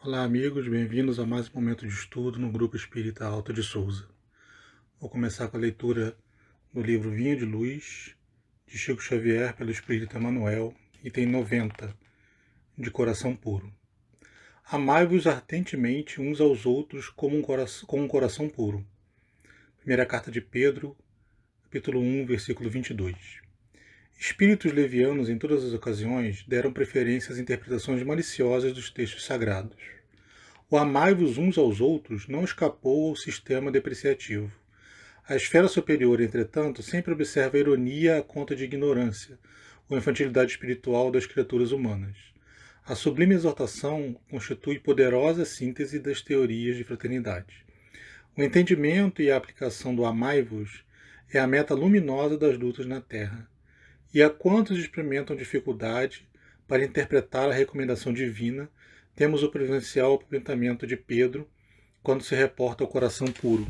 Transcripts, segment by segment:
Olá, amigos, bem-vindos a mais um momento de estudo no Grupo Espírita Alto de Souza. Vou começar com a leitura do livro Vinho de Luz, de Chico Xavier, pelo Espírito Emmanuel, item 90, de Coração Puro. Amai-vos ardentemente uns aos outros com um coração puro. Primeira carta de Pedro, capítulo 1, versículo 22. Espíritos levianos, em todas as ocasiões, deram preferência às interpretações maliciosas dos textos sagrados. O amai-vos uns aos outros não escapou ao sistema depreciativo. A esfera superior, entretanto, sempre observa a ironia à conta de ignorância, ou infantilidade espiritual das criaturas humanas. A sublime exortação constitui poderosa síntese das teorias de fraternidade. O entendimento e a aplicação do amai-vos é a meta luminosa das lutas na Terra. E a quantos experimentam dificuldade para interpretar a recomendação divina, temos o presencial aproveitamento de Pedro quando se reporta ao coração puro.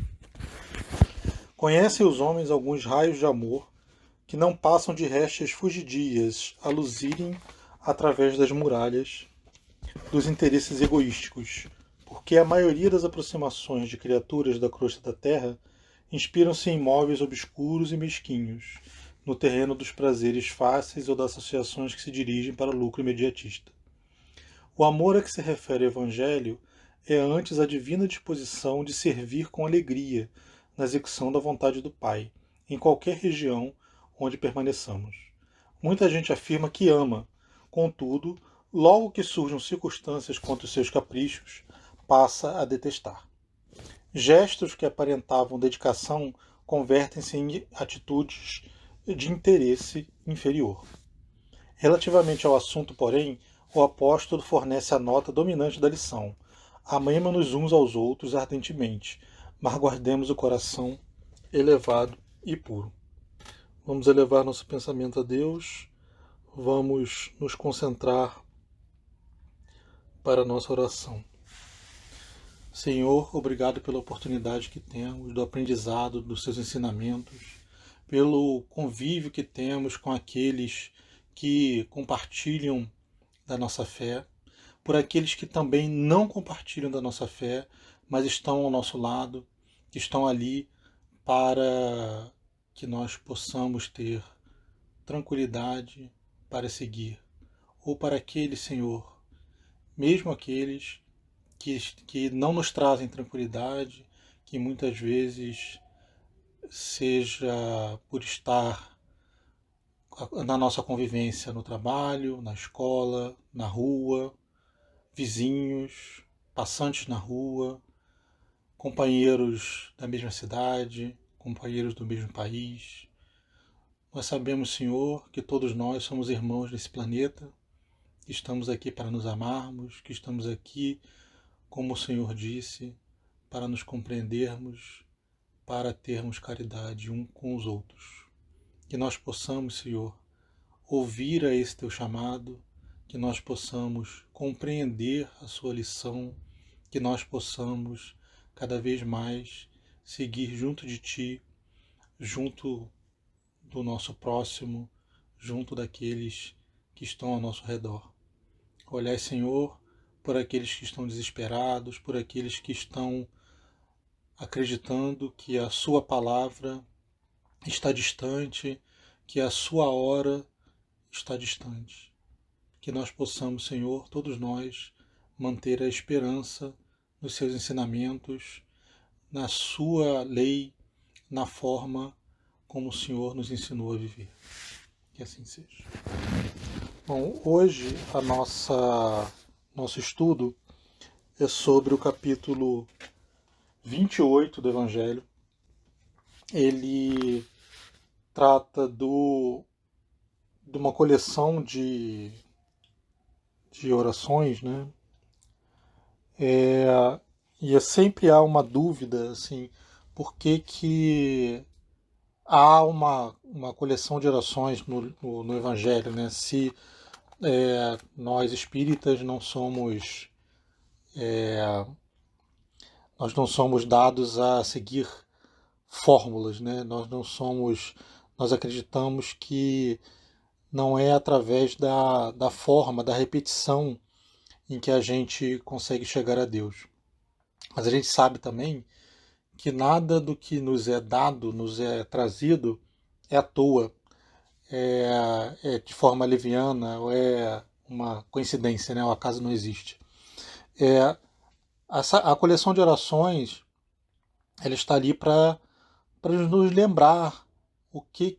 Conhecem os homens alguns raios de amor que não passam de restes fugidias a luzirem através das muralhas dos interesses egoísticos, porque a maioria das aproximações de criaturas da crosta da terra inspiram-se em móveis obscuros e mesquinhos, no terreno dos prazeres fáceis ou das associações que se dirigem para o lucro imediatista. O amor a que se refere o Evangelho é antes a divina disposição de servir com alegria na execução da vontade do Pai, em qualquer região onde permaneçamos. Muita gente afirma que ama, contudo, logo que surjam circunstâncias contra os seus caprichos, passa a detestar. Gestos que aparentavam dedicação convertem-se em atitudes de interesse inferior. Relativamente ao assunto, porém, o apóstolo fornece a nota dominante da lição. Amemo-nos uns aos outros ardentemente, mas guardemos o coração elevado e puro. Vamos elevar nosso pensamento a Deus, vamos nos concentrar para a nossa oração. Senhor, obrigado pela oportunidade que temos do aprendizado dos seus ensinamentos, pelo convívio que temos com aqueles que compartilham da nossa fé, por aqueles que também não compartilham da nossa fé, mas estão ao nosso lado, que estão ali para que nós possamos ter tranquilidade para seguir. Ou para aqueles, Senhor, mesmo aqueles que não nos trazem tranquilidade, que muitas vezes seja por estar na nossa convivência no trabalho, na escola, na rua, vizinhos, passantes na rua, companheiros da mesma cidade, companheiros do mesmo país. Nós sabemos, Senhor, que todos nós somos irmãos nesse planeta, que estamos aqui para nos amarmos, que estamos aqui, como o Senhor disse, para nos compreendermos, para termos caridade um com os outros. Que nós possamos, Senhor, ouvir a esse teu chamado, que nós possamos compreender a sua lição, que nós possamos cada vez mais seguir junto de ti, junto do nosso próximo, junto daqueles que estão ao nosso redor. Olhai, Senhor, por aqueles que estão desesperados, por aqueles que estão acreditando que a sua palavra está distante, que a sua hora está distante. Que nós possamos, Senhor, todos nós, manter a esperança nos seus ensinamentos, na sua lei, na forma como o Senhor nos ensinou a viver. Que assim seja. Bom, hoje nosso estudo é sobre o capítulo 28 do Evangelho. Ele trata de uma coleção de orações, né? E sempre há uma dúvida, assim, por que há uma coleção de orações no Evangelho, né? Se nós espíritas nós não somos dados a seguir fórmulas, né? Nós acreditamos que não é através da forma, da repetição em que a gente consegue chegar a Deus. Mas a gente sabe também que nada do que nos é dado, nos é trazido, é à toa, é de forma leviana, ou é uma coincidência, né? O acaso não existe. A coleção de orações, ela está ali para nos lembrar o que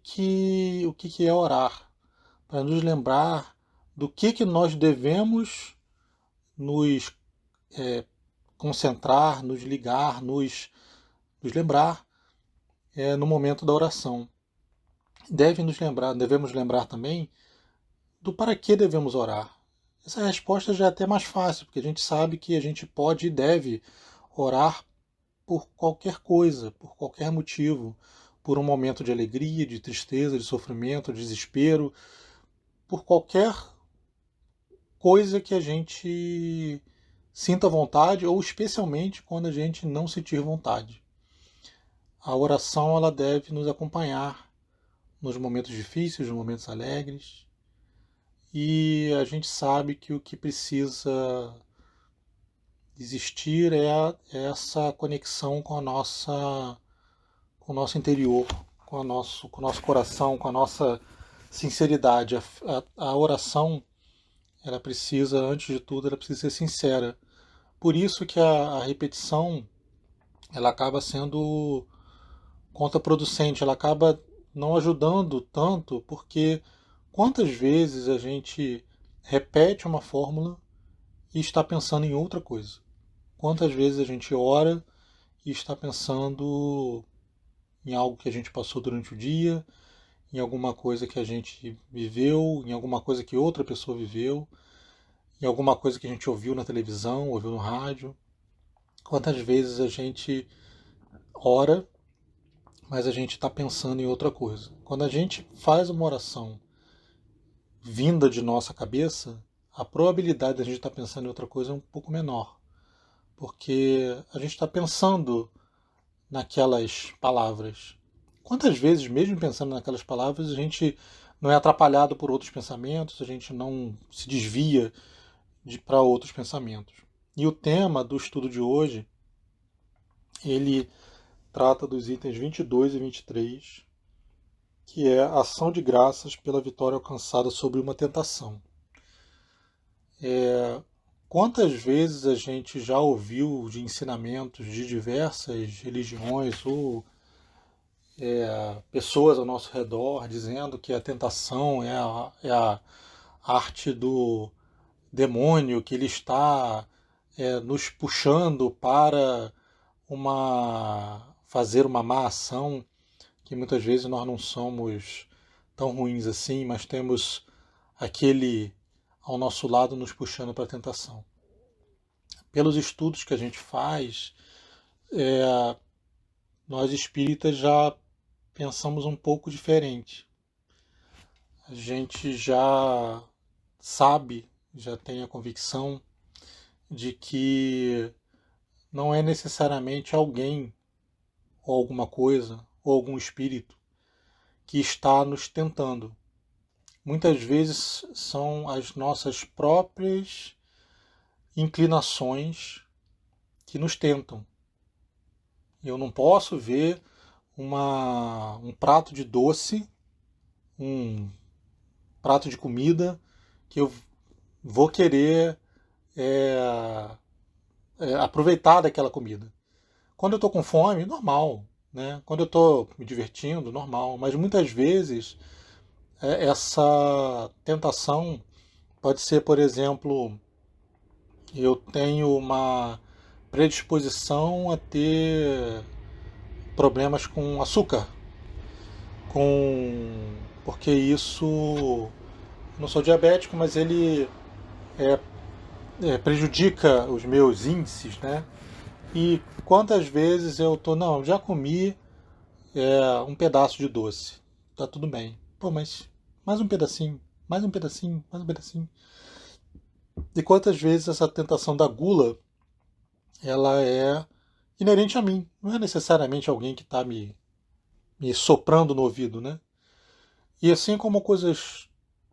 é orar, para nos lembrar do que nós devemos nos concentrar, nos ligar, nos lembrar no momento da oração. Devemos lembrar também do para que devemos orar. Essa resposta já é até mais fácil, porque a gente sabe que a gente pode e deve orar por qualquer coisa, por qualquer motivo, por um momento de alegria, de tristeza, de sofrimento, de desespero, por qualquer coisa que a gente sinta vontade, ou especialmente quando a gente não sentir vontade. A oração ela deve nos acompanhar nos momentos difíceis, nos momentos alegres, e a gente sabe que o que precisa existir é essa conexão com com o nosso interior, com o nosso coração, com a nossa sinceridade. A oração, ela precisa, antes de tudo, ela precisa ser sincera. Por isso que a repetição, ela acaba sendo contraproducente, ela acaba não ajudando tanto, porque quantas vezes a gente repete uma fórmula e está pensando em outra coisa? Quantas vezes a gente ora e está pensando em algo que a gente passou durante o dia, em alguma coisa que a gente viveu, em alguma coisa que outra pessoa viveu, em alguma coisa que a gente ouviu na televisão, ouviu no rádio? Quantas vezes a gente ora, mas a gente está pensando em outra coisa? Quando a gente faz uma oração vinda de nossa cabeça, a probabilidade de a gente estar pensando em outra coisa é um pouco menor, porque a gente está pensando naquelas palavras. Quantas vezes, mesmo pensando naquelas palavras, a gente não é atrapalhado por outros pensamentos, a gente não se desvia para outros pensamentos. E o tema do estudo de hoje, ele trata dos itens 22 e 23, que é ação de graças pela vitória alcançada sobre uma tentação. Quantas vezes a gente já ouviu de ensinamentos de diversas religiões ou pessoas ao nosso redor dizendo que a tentação é a arte do demônio, que ele está nos puxando para fazer uma má ação, que muitas vezes nós não somos tão ruins assim, mas temos aquele ao nosso lado nos puxando para a tentação. Pelos estudos que a gente faz, nós espíritas já pensamos um pouco diferente. A gente já sabe, já tem a convicção de que não é necessariamente alguém ou alguma coisa ou algum espírito que está nos tentando. Muitas vezes são as nossas próprias inclinações que nos tentam. Eu não posso ver um prato de doce, um prato de comida, que eu vou querer aproveitar daquela comida. Quando eu estou com fome, normal. Né? Quando eu estou me divertindo, normal. Mas muitas vezes essa tentação pode ser, por exemplo, eu tenho uma predisposição a ter problemas com açúcar, porque isso, eu não sou diabético, mas ele prejudica os meus índices, né? E quantas vezes eu tô, não, já comi um pedaço de doce, tá tudo bem. Pô, mas mais um pedacinho, mais um pedacinho, mais um pedacinho. E quantas vezes essa tentação da gula, ela é inerente a mim, não é necessariamente alguém que está me soprando no ouvido, né? E assim como coisas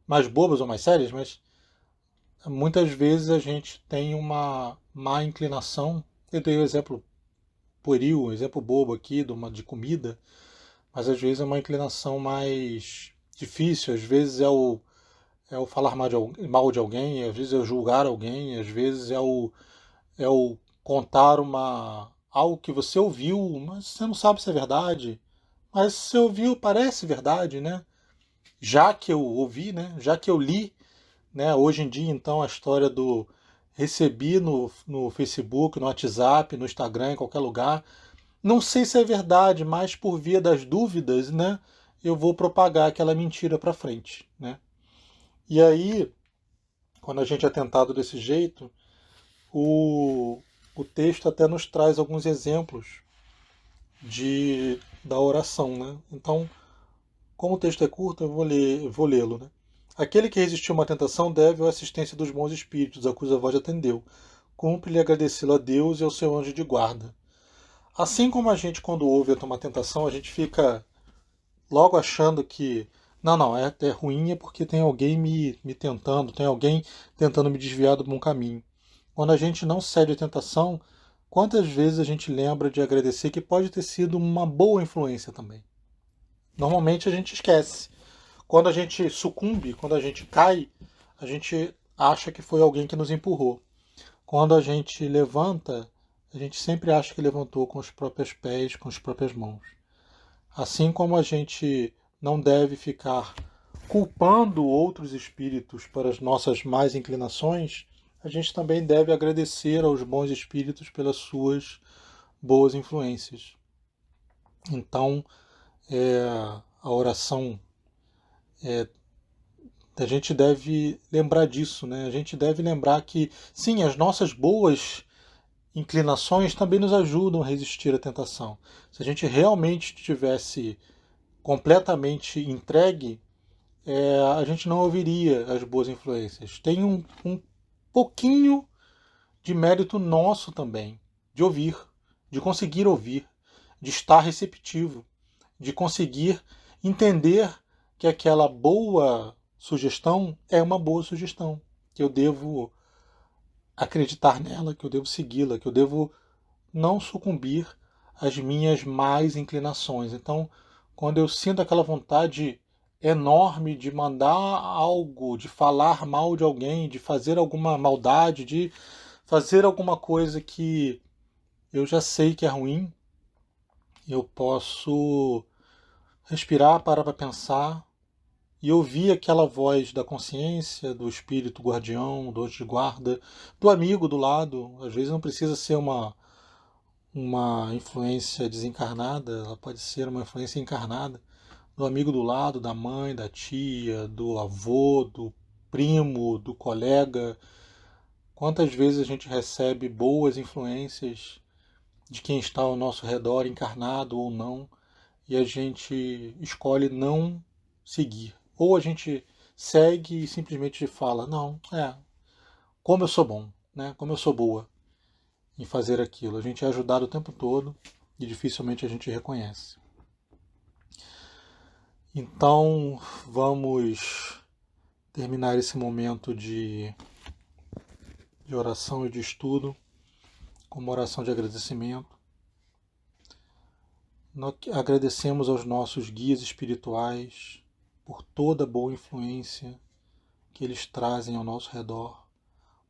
mais bobas ou mais sérias, mas Muitas vezes a gente tem uma má inclinação. Eu dei o exemplo pueril, um exemplo bobo aqui de comida, mas às vezes é uma inclinação mais difícil, às vezes é o falar mal de alguém, às vezes é o julgar alguém, às vezes é o contar algo que você ouviu, mas você não sabe se é verdade. Mas se você ouviu, parece verdade, né? Já que eu ouvi, né? Já que eu li, né? Hoje em dia, então, a história do recebi no Facebook, no WhatsApp, no Instagram, em qualquer lugar. Não sei se é verdade, mas por via das dúvidas, né? Eu vou propagar aquela mentira para frente, né? E aí, quando a gente é tentado desse jeito, o texto até nos traz alguns exemplos da oração, né? Então, como o texto é curto, vou lê-lo, né? Aquele que resistiu a uma tentação deve a assistência dos bons espíritos, a cuja voz atendeu. Cumpre-lhe agradecê-lo a Deus e ao seu anjo de guarda. Assim como a gente, quando ouve uma tentação, a gente fica logo achando que não, é ruim é porque tem alguém me tentando, tem alguém tentando me desviar do bom caminho. Quando a gente não cede à tentação, quantas vezes a gente lembra de agradecer que pode ter sido uma boa influência também? Normalmente a gente esquece. Quando a gente sucumbe, quando a gente cai, a gente acha que foi alguém que nos empurrou. Quando a gente levanta, a gente sempre acha que levantou com os próprios pés, com as próprias mãos. Assim como a gente não deve ficar culpando outros espíritos para as nossas más inclinações, a gente também deve agradecer aos bons espíritos pelas suas boas influências. Então, a oração, a gente deve lembrar disso, né? A gente deve lembrar que, sim, as nossas boas inclinações também nos ajudam a resistir à tentação. Se a gente realmente tivesse completamente entregue, a gente não ouviria as boas influências. Tem um pouquinho de mérito nosso também, de ouvir, de conseguir ouvir, de estar receptivo, de conseguir entender que aquela boa sugestão é uma boa sugestão, que eu devo acreditar nela, que eu devo segui-la, que eu devo não sucumbir às minhas más inclinações. Então, quando eu sinto aquela vontade enorme de mandar algo, de falar mal de alguém, de fazer alguma maldade, de fazer alguma coisa que eu já sei que é ruim, eu posso respirar, parar para pensar e ouvir aquela voz da consciência, do espírito guardião, do anjo de guarda, do amigo do lado. Às vezes não precisa ser uma influência desencarnada, ela pode ser uma influência encarnada, do amigo do lado, da mãe, da tia, do avô, do primo, do colega. Quantas vezes a gente recebe boas influências de quem está ao nosso redor, encarnado ou não, e a gente escolhe não seguir. Ou a gente segue e simplesmente fala, não, como eu sou bom, né? Como eu sou boa em fazer aquilo. A gente é ajudado o tempo todo e dificilmente a gente reconhece. Então, vamos terminar esse momento de oração e de estudo com uma oração de agradecimento. Nós agradecemos aos nossos guias espirituais por toda a boa influência que eles trazem ao nosso redor,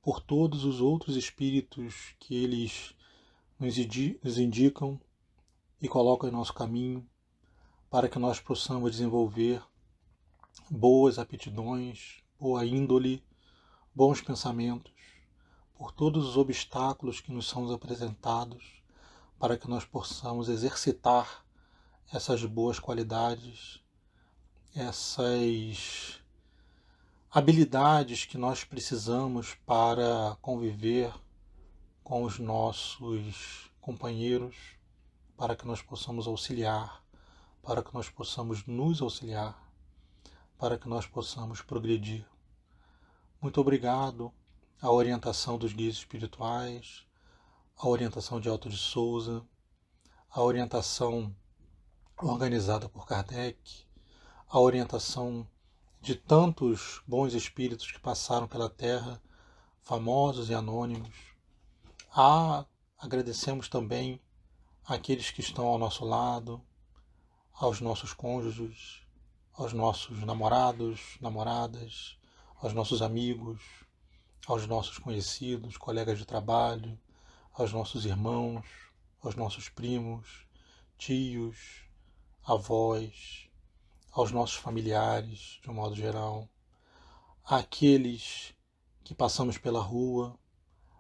por todos os outros espíritos que eles nos indicam e colocam em nosso caminho, para que nós possamos desenvolver boas aptidões, boa índole, bons pensamentos, por todos os obstáculos que nos são apresentados, para que nós possamos exercitar essas boas qualidades, essas habilidades que nós precisamos para conviver com os nossos companheiros, para que nós possamos auxiliar, para que nós possamos nos auxiliar, para que nós possamos progredir. Muito obrigado à orientação dos guias espirituais, à orientação de Alto de Souza, à orientação organizada por Kardec, à orientação de tantos bons espíritos que passaram pela Terra famosos e anônimos. Agradecemos também àqueles que estão ao nosso lado, aos nossos cônjuges, aos nossos namorados, namoradas, aos nossos amigos, aos nossos conhecidos, colegas de trabalho, aos nossos irmãos, aos nossos primos, tios, avós, aos nossos familiares, de um modo geral, àqueles que passamos pela rua,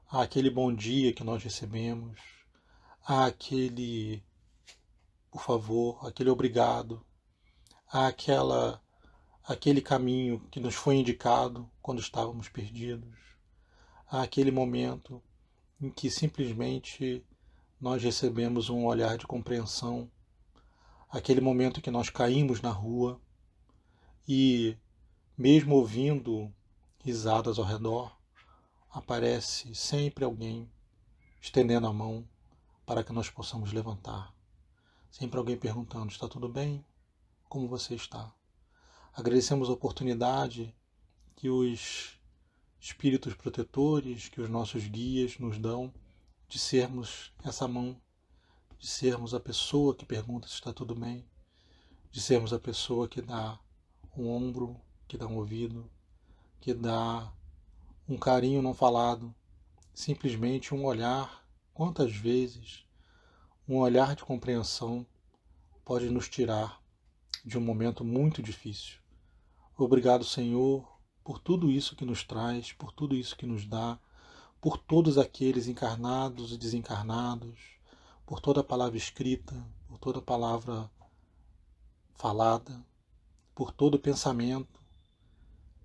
àquele bom dia que nós recebemos, àquele por favor, aquele obrigado, aquele caminho que nos foi indicado quando estávamos perdidos, àquele momento em que simplesmente nós recebemos um olhar de compreensão, aquele momento que nós caímos na rua e, mesmo ouvindo risadas ao redor, aparece sempre alguém estendendo a mão para que nós possamos levantar. Sempre alguém perguntando: está tudo bem? Como você está? Agradecemos a oportunidade que os espíritos protetores, que os nossos guias nos dão de sermos essa mão, de sermos a pessoa que pergunta se está tudo bem, de sermos a pessoa que dá um ombro, que dá um ouvido, que dá um carinho não falado, simplesmente um olhar. Quantas vezes um olhar de compreensão pode nos tirar de um momento muito difícil? Obrigado, Senhor, por tudo isso que nos traz, por tudo isso que nos dá, por todos aqueles encarnados e desencarnados, por toda a palavra escrita, por toda a palavra falada, por todo o pensamento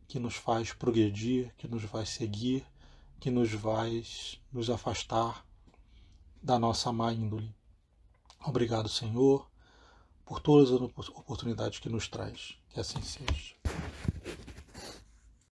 que nos faz progredir, que nos vai seguir, que nos vai nos afastar da nossa má índole. Obrigado, Senhor, por todas as oportunidades que nos traz. Que assim seja.